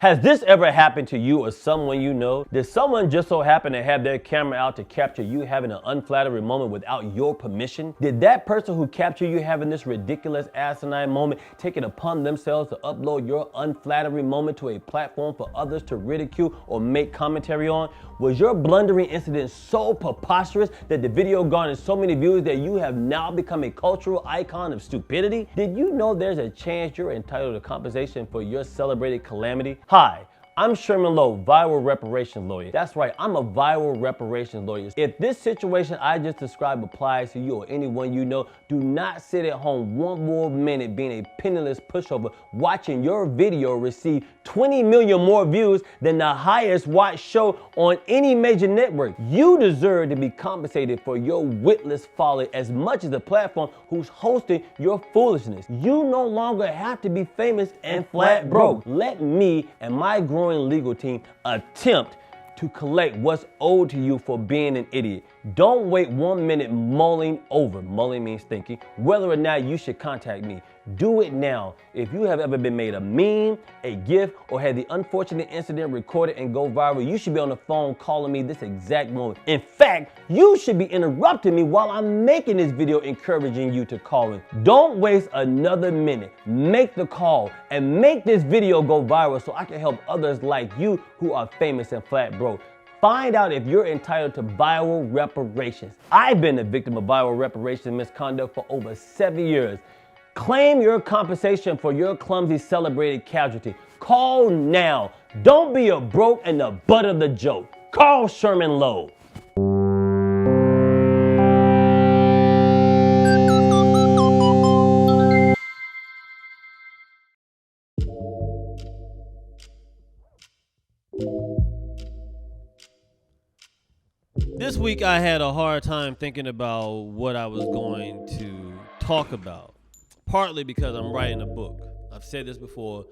Has this ever happened to you or someone you know? Did someone just so happen to have their camera out to capture you having an unflattering moment without your permission? Did that person who captured you having this ridiculous asinine moment take it upon themselves to upload your unflattering moment to a platform for others to ridicule or make commentary on? Was your blundering incident so preposterous that the video garnered so many views that you have now become a cultural icon of stupidity? Did you know there's a chance you're entitled to compensation for your celebrated calamity? Hi, I'm Sherman Lowe, viral reparations lawyer. That's right, I'm a viral reparations lawyer. If this situation I just described applies to you or anyone you know, do not sit at home one more minute being a penniless pushover watching your video receive 20 million more views than the highest watched show on any major network. You deserve to be compensated for your witless folly as much as the platform who's hosting your foolishness. You no longer have to be famous and flat broke. Let me and my growing legal team attempt to collect what's owed to you for being an idiot. Don't wait 1 minute mulling means thinking, whether or not you should contact me. Do it now. If you have ever been made a meme, a GIF, or had the unfortunate incident recorded and go viral, you should be on the phone calling me this exact moment. In fact, you should be interrupting me while I'm making this video encouraging you to call in. Don't waste another minute. Make the call and make this video go viral so I can help others like you who are famous and flat broke. Find out if you're entitled to viral reparations. I've been a victim of viral reparations misconduct for over 7 years. Claim your compensation for your clumsy celebrated casualty. Call now. Don't be a broke and the butt of the joke. Call Sherman Lowe. This week I had a hard time thinking about what I was going to talk about, partly because I'm writing a book. I've said this before,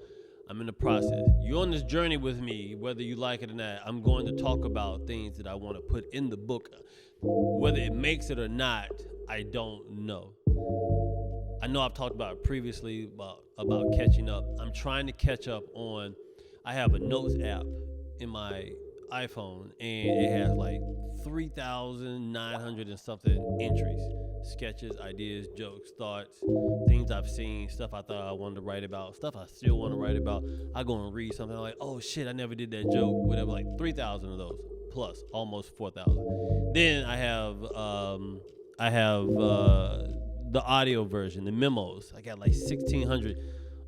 I'm in the process. You're on this journey with me, whether you like it or not. I'm going to talk about things that I want to put in the book. Whether it makes it or not, I don't know. I know I've talked about it previously, about catching up. I'm trying to catch up on, I have a notes app in my iPhone, and it has like 3,900 and something entries, sketches, ideas, jokes, thoughts, things I've seen, stuff I thought I wanted to write about, stuff I still want to write about. I go and read something like, oh shit, I never did that joke, whatever, like 3,000 of those, plus almost 4,000. Then I have the audio version, the memos. I got like 1,600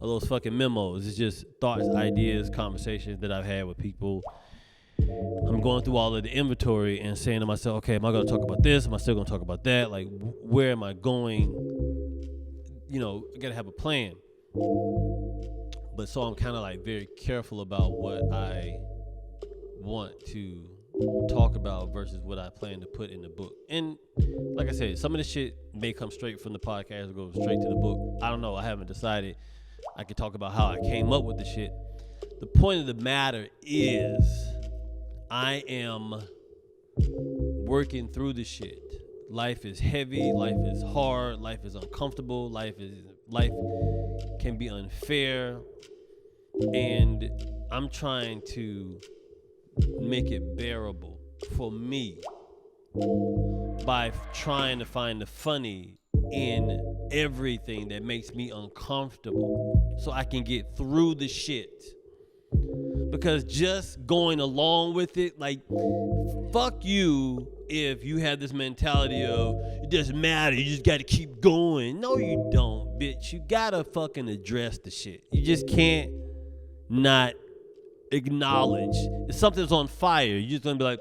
of those fucking memos. It's just thoughts, ideas, conversations that I've had with people. I'm going through all of the inventory and saying to myself, okay, am I going to talk about this? Am I still going to talk about that? Like, where am I going? You know, I got to have a plan. But so I'm kind of like very careful about what I want to talk about versus what I plan to put in the book. And like I said, some of the shit may come straight from the podcast or go straight to the book. I don't know. I haven't decided. I could talk about how I came up with the shit. The point of the matter is, I am working through the shit. Life is heavy, life is hard, life is uncomfortable, life can be unfair, and I'm trying to make it bearable for me by trying to find the funny in everything that makes me uncomfortable so I can get through the shit. Because just going along with it, like, fuck you if you have this mentality of, it doesn't matter, you just gotta keep going. No, you don't, bitch. You gotta fucking address the shit. You just can't not acknowledge. If something's on fire, you're just gonna be like,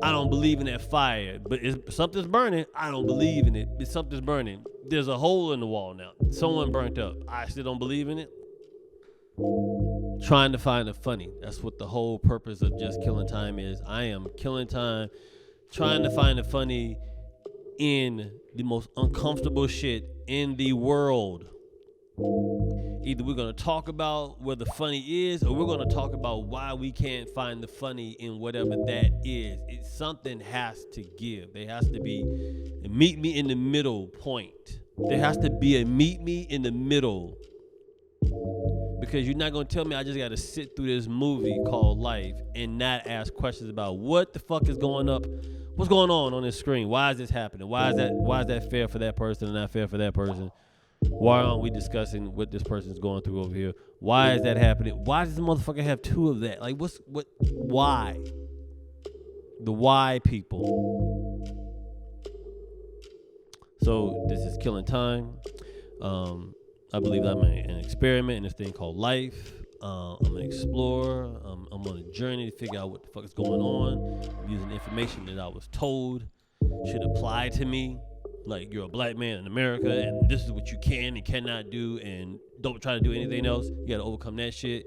I don't believe in that fire. But if something's burning, I don't believe in it. If something's burning, there's a hole in the wall now. Someone burnt up. I still don't believe in it. Trying to find the funny. That's what the whole purpose of Just Killing Time is. I am killing time, trying to find the funny in the most uncomfortable shit in the world. Either we're going to talk about where the funny is, or we're going to talk about why we can't find the funny in whatever that is. Something has to give. There has to be a meet me in the middle point. There has to be a meet me in the middle. Because you're not going to tell me I just got to sit through this movie called life and not ask questions about what the fuck is going up. What's going on this screen? Why is this happening? Why is that fair for that person and not fair for that person? Why aren't we discussing what this person's going through over here? Why is that happening? Why does the motherfucker have two of that? Like, why? The why people. So this is killing time. I believe I'm an experiment in this thing called life. I'm an explorer. I'm on a journey to figure out what the fuck is going on. I'm using information that I was told should apply to me. Like, you're a black man in America, and this is what you can and cannot do, and don't try to do anything else. You got to overcome that shit.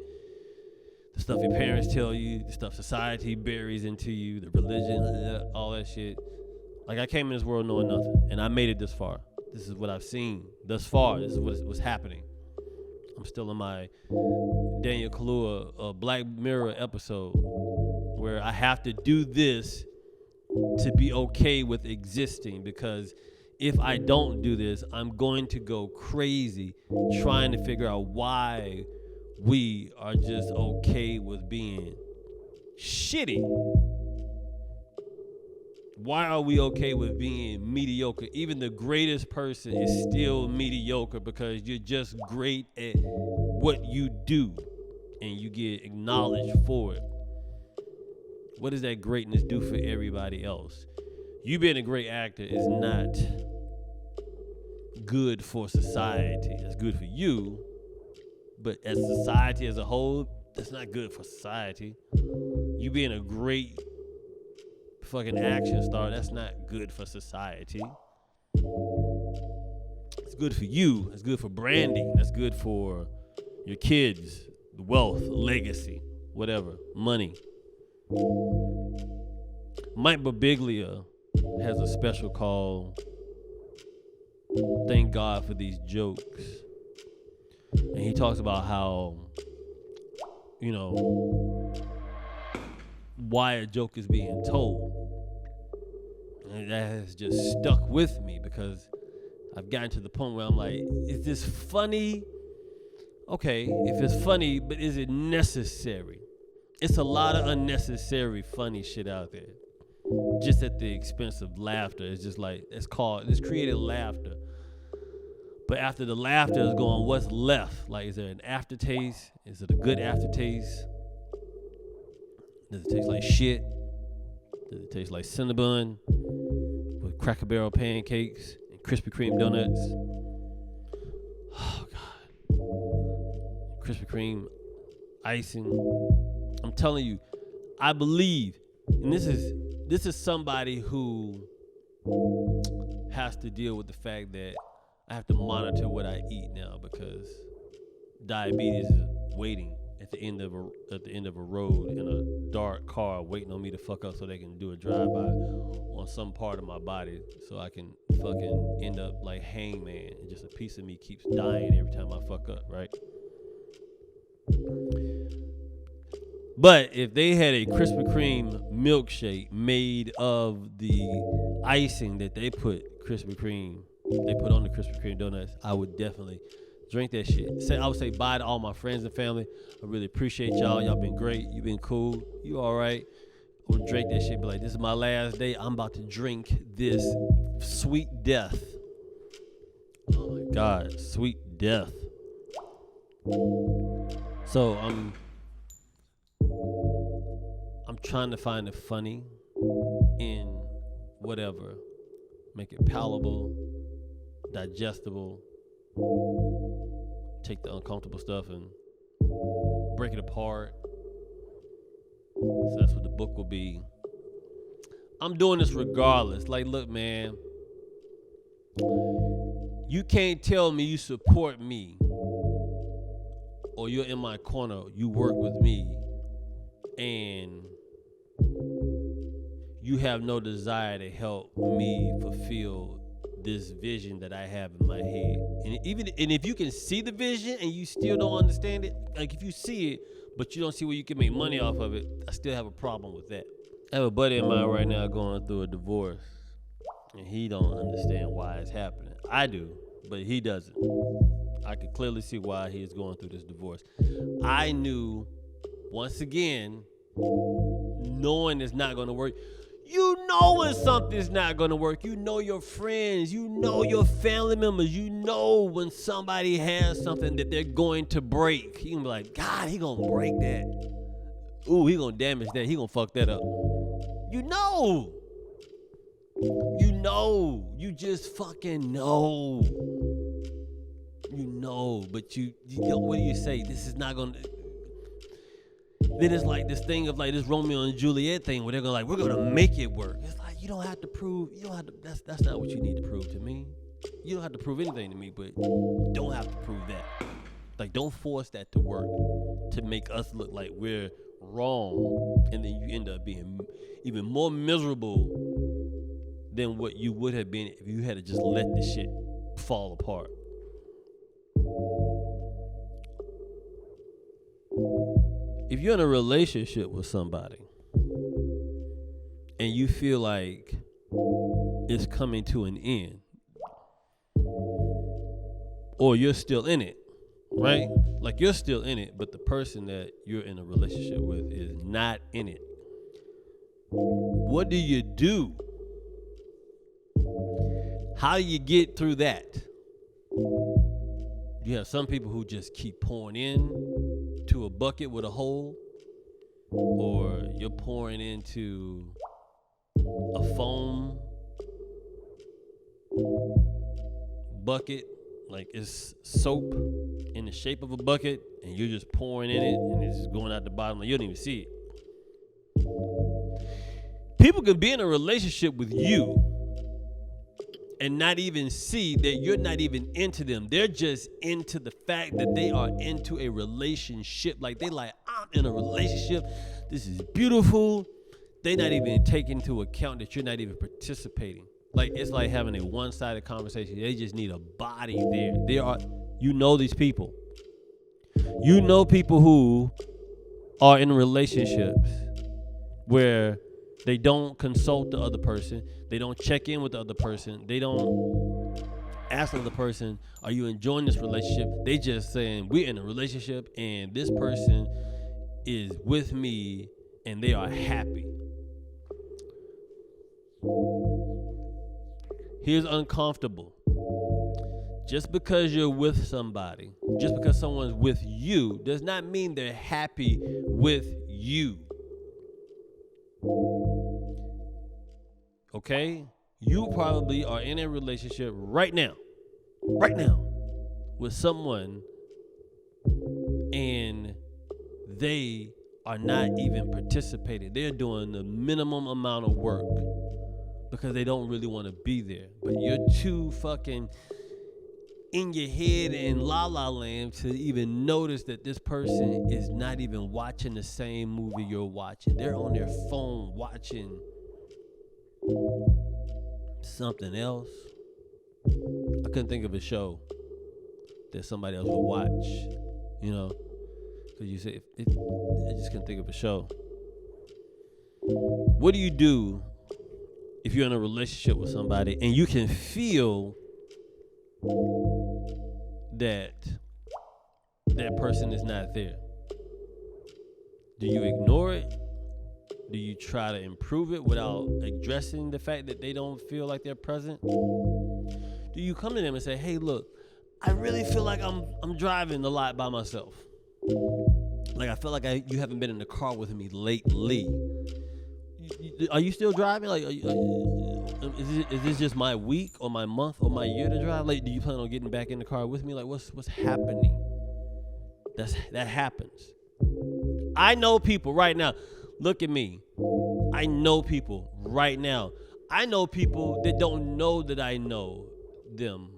The stuff your parents tell you, the stuff society buries into you, the religion, all that shit. Like, I came in this world knowing nothing, and I made it this far. This is what I've seen thus far. This is what's happening. I'm still in my Daniel Kaluuya Black Mirror episode where I have to do this to be okay with existing, because if I don't do this, I'm going to go crazy trying to figure out why we are just okay with being shitty. Why are we okay with being mediocre? Even the greatest person is still mediocre because you're just great at what you do and you get acknowledged for it. What does that greatness do for everybody else? You being a great actor is not good for society. It's good for you, but as society as a whole, that's not good for society. You being a great fucking action star, that's not good for society. It's good for you. It's good for branding. That's good for your kids, wealth, legacy, whatever, money. Mike Birbiglia has a special called Thank God for These Jokes. And he talks about how, you know, why a joke is being told. And that has just stuck with me because I've gotten to the point where I'm like, is this funny? Okay, if it's funny, but is it necessary? It's a lot of unnecessary funny shit out there. Just at the expense of laughter. It's just like, it's created laughter. But after the laughter is gone, what's left? Like, is there an aftertaste? Is it a good aftertaste? Does it taste like shit? Does it taste like Cinnabon with Cracker Barrel pancakes and Krispy Kreme donuts? Oh, God. Krispy Kreme icing. I'm telling you, I believe, and this is somebody who has to deal with the fact that I have to monitor what I eat now because diabetes is waiting at the end of a road in a dark car, waiting on me to fuck up so they can do a drive-by on some part of my body, so I can fucking end up like Hangman, and just a piece of me keeps dying every time I fuck up, right? But if they had a Krispy Kreme milkshake made of the icing that they put on the Krispy Kreme donuts, I would definitely drink that shit. I would say bye to all my friends and family. I really appreciate y'all. Y'all been great. You been cool. You all right. I would drink that shit. Be like, this is my last day. I'm about to drink this sweet death. Oh my God, sweet death. So I'm trying to find the funny in whatever. Make it palatable, digestible. Take the uncomfortable stuff and break it apart. So that's what the book will be. I'm doing this regardless. Like, look, man, you can't tell me you support me or you're in my corner, you work with me, and you have no desire to help me fulfill this vision that I have in my head. And if you can see the vision and you still don't understand it, like if you see it, but you don't see where you can make money off of it, I still have a problem with that. I have a buddy of mine right now going through a divorce, and he don't understand why it's happening. I do, but he doesn't. I could clearly see why he is going through this divorce. I knew, once again, knowing it's not going to work. You know when something's not going to work. You know your friends. You know your family members. You know when somebody has something that they're going to break. You can be like, God, he going to break that. Ooh, he going to damage that. He going to fuck that up. You know. You know. You just fucking know. You know. But you what do you say? This is not going to... Then it's like this thing of like this Romeo and Juliet thing where they're gonna like, we're gonna make it work. It's like you don't have to prove. You don't have to. That's not what you need to prove to me. You don't have to prove anything to me, but you don't have to prove that. Like, don't force that to work to make us look like we're wrong, and then you end up being even more miserable than what you would have been if you had to just let this shit fall apart. If you're in a relationship with somebody and you feel like it's coming to an end, or you're still in it, right? Like you're still in it, but the person that you're in a relationship with is not in it. What do you do? How do you get through that? You have some people who just keep pouring in to a bucket with a hole, or you're pouring into a foam bucket, like it's soap in the shape of a bucket, and you're just pouring in it and it's just going out the bottom, like you don't even see it. People can be in a relationship with you and not even see that you're not even into them. They're just into the fact that they are into a relationship. Like they like, I'm in a relationship. This is beautiful. They not even take into account that you're not even participating. Like it's like having a one-sided conversation. They just need a body there. You know these people. You know people who are in relationships where they don't consult the other person. They don't check in with the other person. They don't ask the other person, are you enjoying this relationship? They just saying, we're in a relationship and this person is with me and they are happy. Here's uncomfortable. Just because you're with somebody, just because someone's with you, does not mean they're happy with you. Okay? You probably are in a relationship right now, with someone, and they are not even participating. They're doing the minimum amount of work because they don't really want to be there. But you're too fucking in your head in la la land to even notice that this person is not even watching the same movie you're watching. They're on their phone watching something else. I couldn't think of a show that somebody else would watch, you know, because you say I just couldn't think of a show. What do you do if you're in a relationship with somebody and you can feel that person is not there? Do you ignore it? Do you try to improve it without addressing the fact that they don't feel like they're present? Do you come to them and say, hey, look, I really feel like I'm driving a lot by myself. Like I feel like you haven't been in the car with me lately. Are you still driving? Like, is this just my week or my month or my year to drive? Like, do you plan on getting back in the car with me? Like, what's happening? That happens. I know people right now. Look at me. I know people right now. I know people that don't know that I know them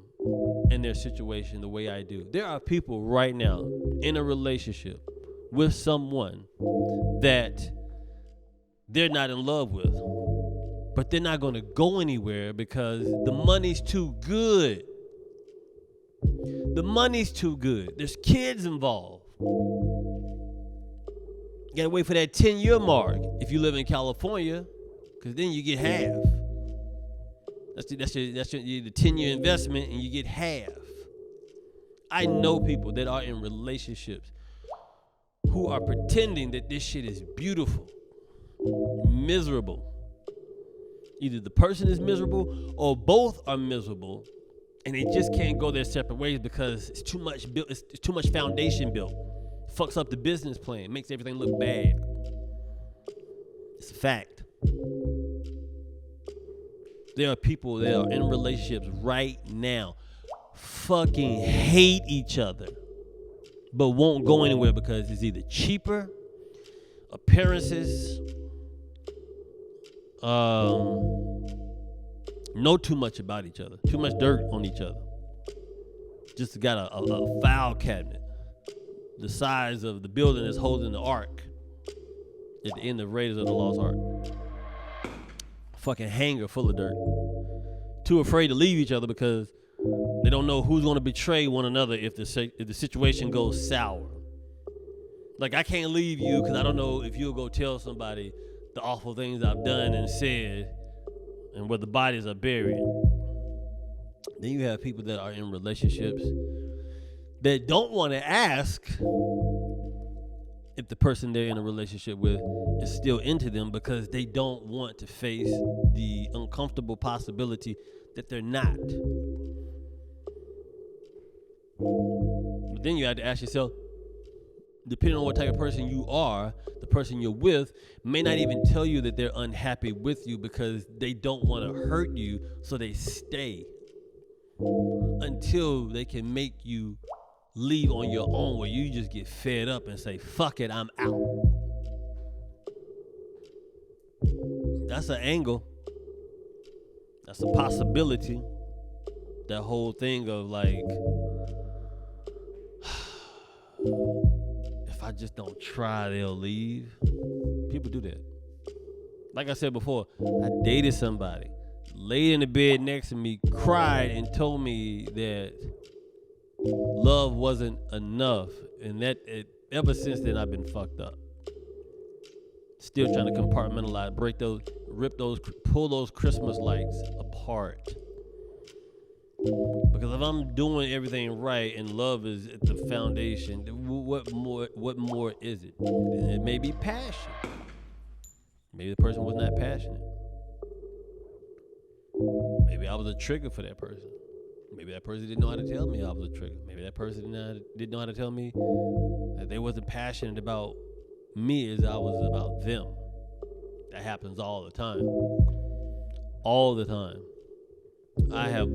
and their situation the way I do. There are people right now in a relationship with someone that they're not in love with, but they're not going to go anywhere because the money's too good. The money's too good. There's kids involved. You gotta wait for that 10-year mark if you live in California, because then you get half. That's the 10-year investment, and you get half. I know people that are in relationships who are pretending that this shit is beautiful, miserable. Either the person is miserable or both are miserable, and they just can't go their separate ways because it's too much built. It's too much foundation built. Fucks up the business plan, makes everything look bad. It's a fact. There are people that are in relationships right now, fucking hate each other, but won't go anywhere because it's either cheaper, appearances, know too much about each other, too much dirt on each other. Just got a file cabinet the size of the building that's holding the ark at the end of Raiders of the Lost Ark. Fucking hangar full of dirt. Too afraid to leave each other because they don't know who's going to betray one another if the situation goes sour. Like, I can't leave you because I don't know if you'll go tell somebody the awful things I've done and said and where the bodies are buried. Then you have people that are in relationships that don't want to ask if the person they're in a relationship with is still into them because they don't want to face the uncomfortable possibility that they're not. But then you have to ask yourself, depending on what type of person you are, the person you're with may not even tell you that they're unhappy with you because they don't want to hurt you, so they stay until they can make you leave on your own, where you just get fed up and say, fuck it, I'm out. That's an angle. That's a possibility. That whole thing of like, if I just don't try, they'll leave. People do that. Like I said before, I dated somebody, laid in the bed next to me, cried and told me that love wasn't enough, and ever since then I've been fucked up. Still trying to compartmentalize, pull those Christmas lights apart. Because if I'm doing everything right and love is at the foundation, what more is it? It may be passion. Maybe the person was not passionate. Maybe I was a trigger for that person. Maybe that person didn't know how to tell me I was a trigger. Maybe that person didn't know how to tell me that they wasn't passionate about me as I was about them. That happens all the time. All the time. I have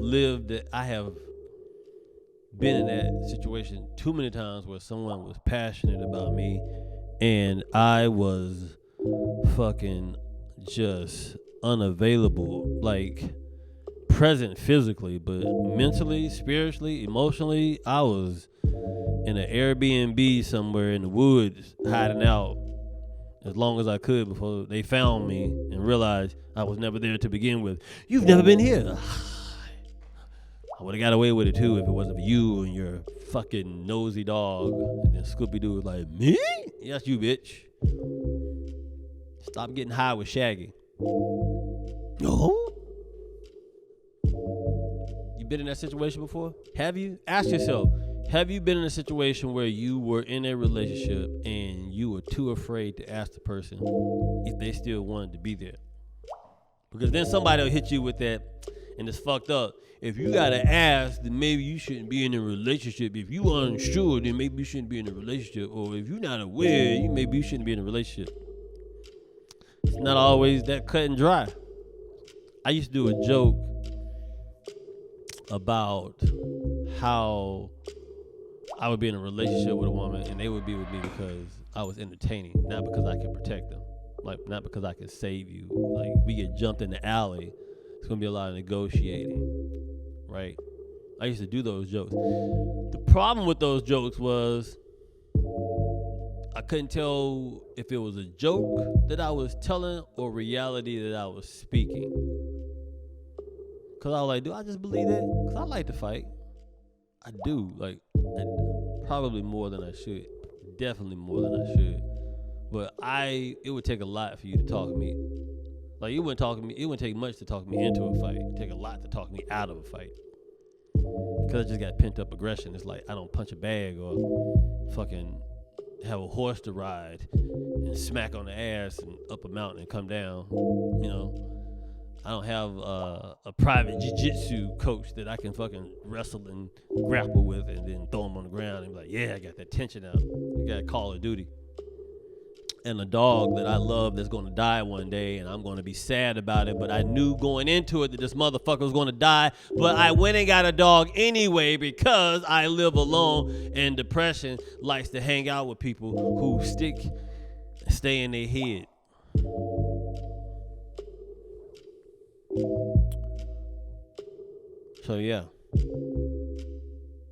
been in that situation too many times where someone was passionate about me and I was fucking just unavailable, like present physically, but mentally, spiritually, emotionally, I was in an Airbnb somewhere in the woods hiding out as long as I could before they found me and realized I was never there to begin with. You've never been here. I would have got away with it too if it wasn't for you and your fucking nosy dog. And then Scooby-Doo was like, me? Yes, you bitch. Stop getting high with Shaggy. No? You been in that situation before? Have you? Ask yourself, have you been in a situation where you were in a relationship and you were too afraid to ask the person if they still wanted to be there? Because then somebody will hit you with that, and it's fucked up. If you gotta ask, then maybe you shouldn't be in a relationship. If you are unsure, then maybe you shouldn't be in a relationship. Or if you're not aware, maybe you shouldn't be in a relationship. It's not always that cut and dry. I used to do a joke about how I would be in a relationship with a woman and they would be with me because I was entertaining, not because I could protect them. Like, not because I could save you. Like, if we get jumped in the alley, it's gonna be a lot of negotiating, right? I used to do those jokes. The problem with those jokes was I couldn't tell if it was a joke that I was telling or reality that I was speaking. Cause I was like, do I just believe that? Cause I like to fight. I do, like, probably more than I should. Definitely more than I should. But it would take a lot for you to talk me. Like, it wouldn't take much to talk me into a fight. It'd take a lot to talk me out of a fight. Because I just got pent up aggression. It's like I don't punch a bag or fucking have a horse to ride and smack on the ass and up a mountain and come down. You know, I don't have a private jiu-jitsu coach that I can fucking wrestle and grapple with and then throw him on the ground and be like, yeah, I got that tension out. I got Call of Duty. And a dog that I love that's going to die one day, and I'm going to be sad about it, but I knew going into it that this motherfucker was going to die, but I went and got a dog anyway because I live alone, and depression likes to hang out with people who stay in their head. So yeah.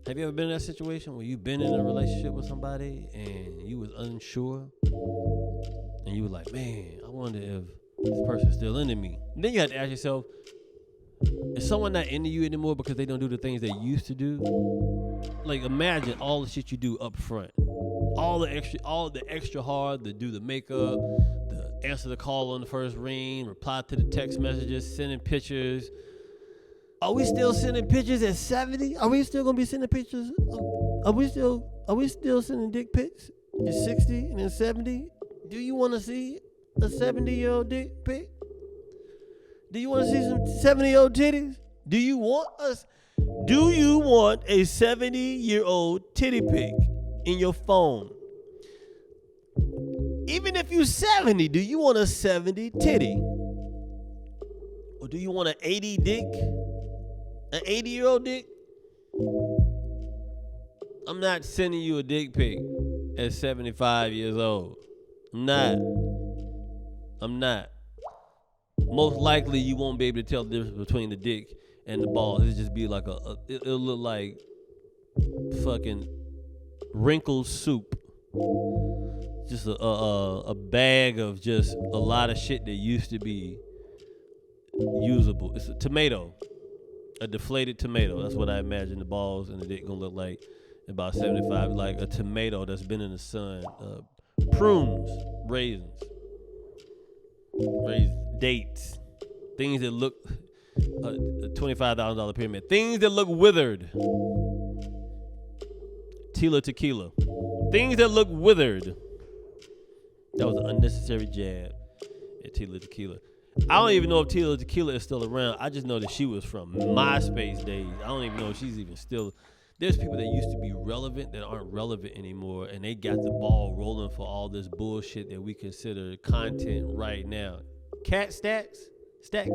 Have you ever been in that situation where you've been in a relationship with somebody and you was unsure and you were like, man, I wonder if this person's still into me? And then you have to ask yourself, is someone not into you anymore because they don't do the things they used to do? Like, imagine all the shit you do up front. All the extra hard, to do the makeup, the answer the call on the first ring, reply to the text messages, sending pictures. Are we still sending pictures at 70? Are we still gonna be sending pictures? Are we still sending dick pics at 60 and then 70? Do you want to see a 70-year-old dick pic? Do you want to see some 70-year-old titties? Do you want a 70-year-old titty pic in your phone? Even if you're 70, do you want a 70 titty? Or do you want an 80 dick? An 80-year-old dick? I'm not sending you a dick pic at 75 years old. I'm not. Most likely you won't be able to tell the difference between the dick and the balls. It'll just be like it'll look like fucking wrinkled soup. Just a bag of just a lot of shit that used to be usable. It's a tomato. A deflated tomato. That's what I imagine the balls and the dick gonna look like about 75. Like a tomato that's been in the sun. Prunes, raisins, dates, things that look $25,000 pyramid. Things that look withered. Tequila. Things that look withered. That was an unnecessary jab at Tequila. I don't even know if Tequila is still around. I just know that she was from MySpace days. I don't even know if she's even still. There's people that used to be relevant that aren't relevant anymore, and they got the ball rolling for all this bullshit that we consider content right now. Cat stats, cat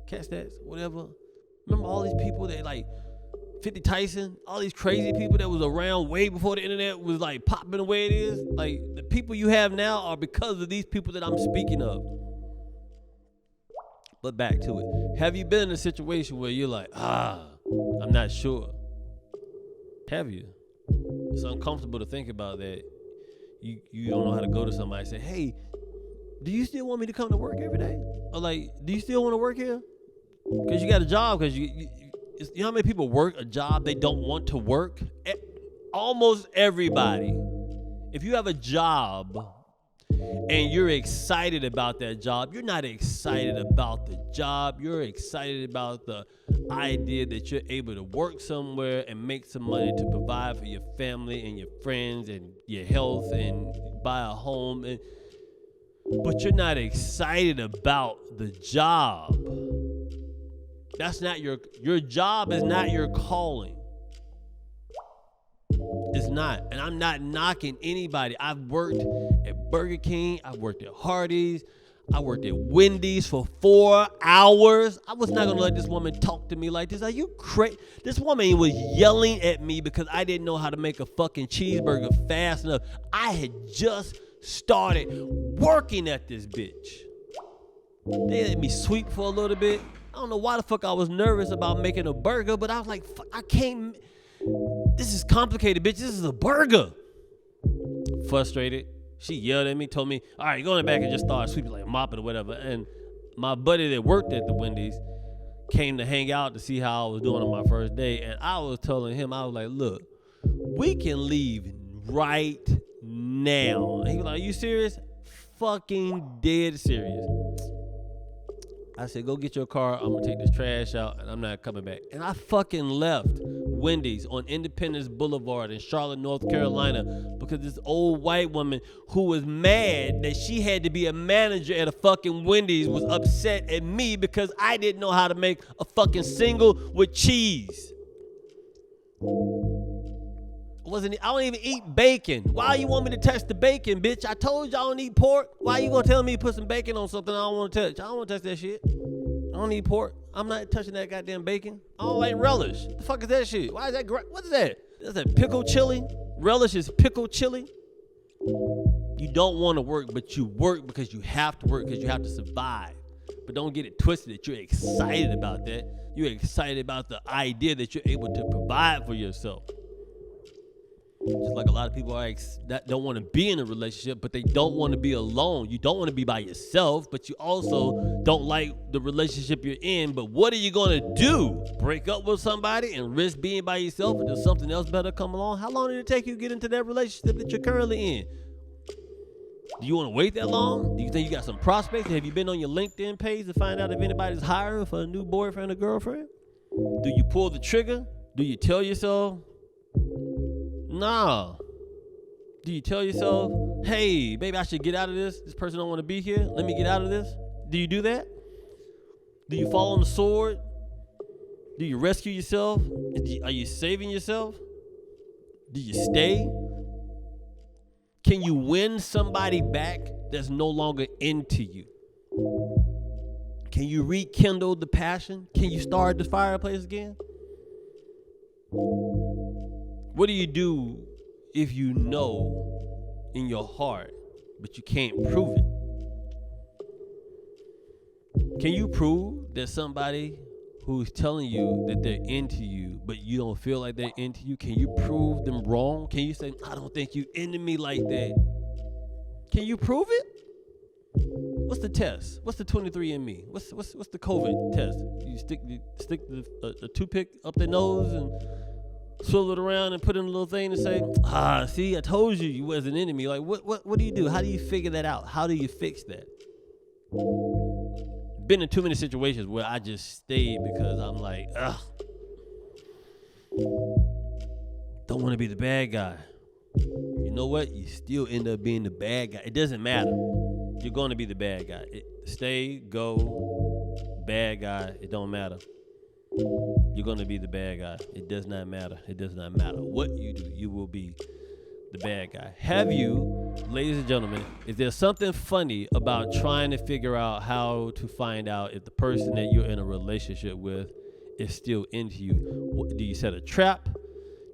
stats, whatever. Remember all these people that like 50 Tyson, all these crazy people that was around way before the internet was like popping the way it is. Like the people you have now are because of these people that I'm speaking of. But back to it. Have you been in a situation where you're like, I'm not sure? Have you? It's uncomfortable to think about that. You don't know how to go to somebody and say, hey, do you still want me to come to work every day? Or like, do you still want to work here? Because you got a job. Because you know how many people work a job they don't want to work? Almost everybody. If you have a job and you're excited about that job, you're not excited about the job. You're excited about the idea that you're able to work somewhere and make some money to provide for your family and your friends and your health and buy a home. But you're not excited about the job. That's not your job is not your calling. It's not. And I'm not knocking anybody. I've worked at Burger King. I've worked at Hardee's. I worked at Wendy's for 4 hours. I was not going to let this woman talk to me like this. Are you crazy? This woman was yelling at me because I didn't know how to make a fucking cheeseburger fast enough. I had just started working at this bitch. They let me sweep for a little bit. I don't know why the fuck I was nervous about making a burger, but I was like, fuck, I can't. This is complicated, bitch. This is a burger. Frustrated. She yelled at me, told me, all right, go in the back and just start sweeping, like mopping or whatever. And my buddy that worked at the Wendy's came to hang out to see how I was doing on my first day. And I was telling him, I was like, look, we can leave right now. And he was like, are you serious? Fucking dead serious. I said, go get your car. I'm going to take this trash out, and I'm not coming back. And I fucking left Wendy's on Independence Boulevard in Charlotte, North Carolina, because this old white woman who was mad that she had to be a manager at a fucking Wendy's was upset at me because I didn't know how to make a fucking single with cheese. I don't even eat bacon. Why you want me to touch the bacon, bitch? I told you I don't eat pork. Why you gonna tell me to put some bacon on something I don't want to touch? I don't want to touch that shit. I don't eat pork. I'm not touching that goddamn bacon. I don't like relish. The fuck is that shit? Why is that? What is that? Is that pickle chili? Relish is pickle chili. You don't want to work, but you work because you have to work because you have to survive. But don't get it twisted that you're excited about that. You're excited about the idea that you're able to provide for yourself. Just like a lot of people that don't want to be in a relationship, but they don't want to be alone. You don't want to be by yourself, but you also don't like the relationship you're in. But what are you going to do? Break up with somebody and risk being by yourself until something else better come along? How long did it take you to get into that relationship that you're currently in? Do you want to wait that long? Do you think you got some prospects? Have you been on your LinkedIn page to find out if anybody's hiring for a new boyfriend or girlfriend? Do you pull the trigger? Do you tell yourself, nah? Do you tell yourself, hey, baby, I should get out of this? This person don't want to be here. Let me get out of this. Do you do that? Do you fall on the sword? Do you rescue yourself? Are you saving yourself? Do you stay? Can you win somebody back that's no longer into you? Can you rekindle the passion? Can you start the fireplace again? What do you do if you know in your heart, but you can't prove it? Can you prove that somebody who's telling you that they're into you, but you don't feel like they're into you, can you prove them wrong? Can you say, I don't think you into me like that? Can you prove it? What's the test? What's the 23andMe? What's the COVID test? You stick a toothpick up their nose and swivel it around and put in a little thing and say, see, I told you you wasn't into me. Like, what do you do? How do you figure that out? How do you fix that? Been in too many situations where I just stayed because I'm like, don't want to be the bad guy. You know what? You still end up being the bad guy. It doesn't matter. You're going to be the bad guy. Stay, go, bad guy. It don't matter. You're going to be the bad guy. It does not matter. It does not matter what you do. You will be the bad guy. Have you, ladies and gentlemen, is there something funny about trying to figure out how to find out if the person that you're in a relationship with is still into you? Do you set a trap?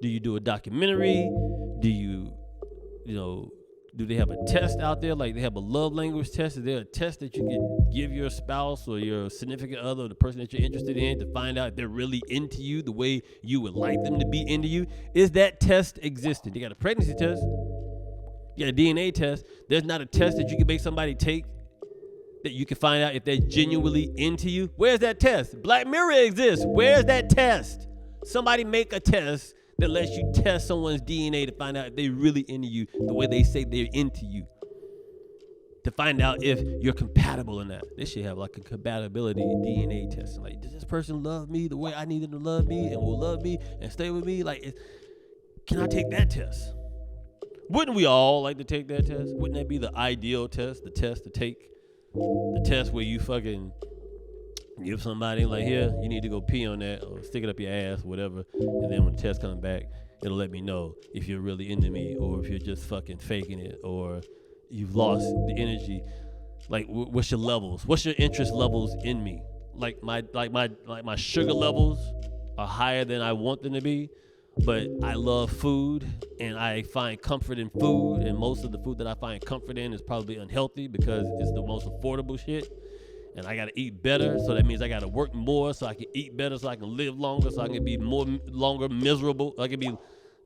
Do you do a documentary? Do they have a test out there? Like they have a love language test? Is there a test that you can give your spouse or your significant other or the person that you're interested in to find out if they're really into you the way you would like them to be into you? Is that test existing? You got a pregnancy test. You got a DNA test. There's not a test that you can make somebody take that you can find out if they're genuinely into you. Where's that test? Black Mirror exists. Where's that test? Somebody make a test that lets you test someone's DNA to find out if they're really into you the way they say they're into you. To find out if you're compatible or not. They should have like a compatibility DNA test. Like, does this person love me the way I need them to love me and will love me and stay with me? Like, can I take that test? Wouldn't we all like to take that test? Wouldn't that be the ideal test, the test to take? The test where you fucking give somebody like, here, you need to go pee on that or stick it up your ass, whatever. And then when the test comes back, it'll let me know if you're really into me or if you're just fucking faking it or you've lost the energy. Like, what's your levels? What's your interest levels in me? Like my sugar levels are higher than I want them to be, but I love food and I find comfort in food. And most of the food that I find comfort in is probably unhealthy because it's the most affordable shit. And I gotta eat better, so that means I gotta work more so I can eat better, so I can live longer, so I can be longer miserable. I can be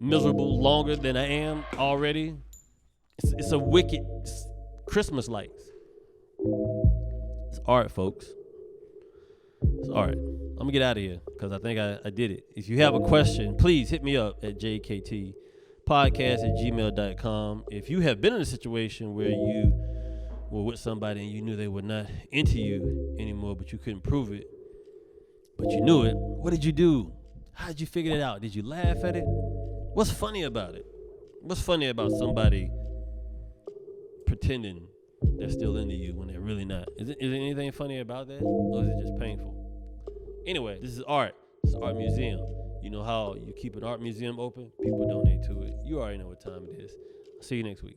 miserable longer than I am already. It's a wicked Christmas lights. It's art, folks. It's art. I'm gonna get out of here because I think I did it. If you have a question, please hit me up at jktpodcast@gmail.com. If you have been in a situation where you were with somebody and you knew they were not into you anymore, but you couldn't prove it, but you knew it, what did you do? How did you figure it out? Did you laugh at it? What's funny about it? What's funny about somebody pretending they're still into you when they're really not? Is there anything funny about that? Or is it just painful? Anyway, this is art. It's an art museum. You know how you keep an art museum open? People donate to it. You already know what time it is. I'll see you next week.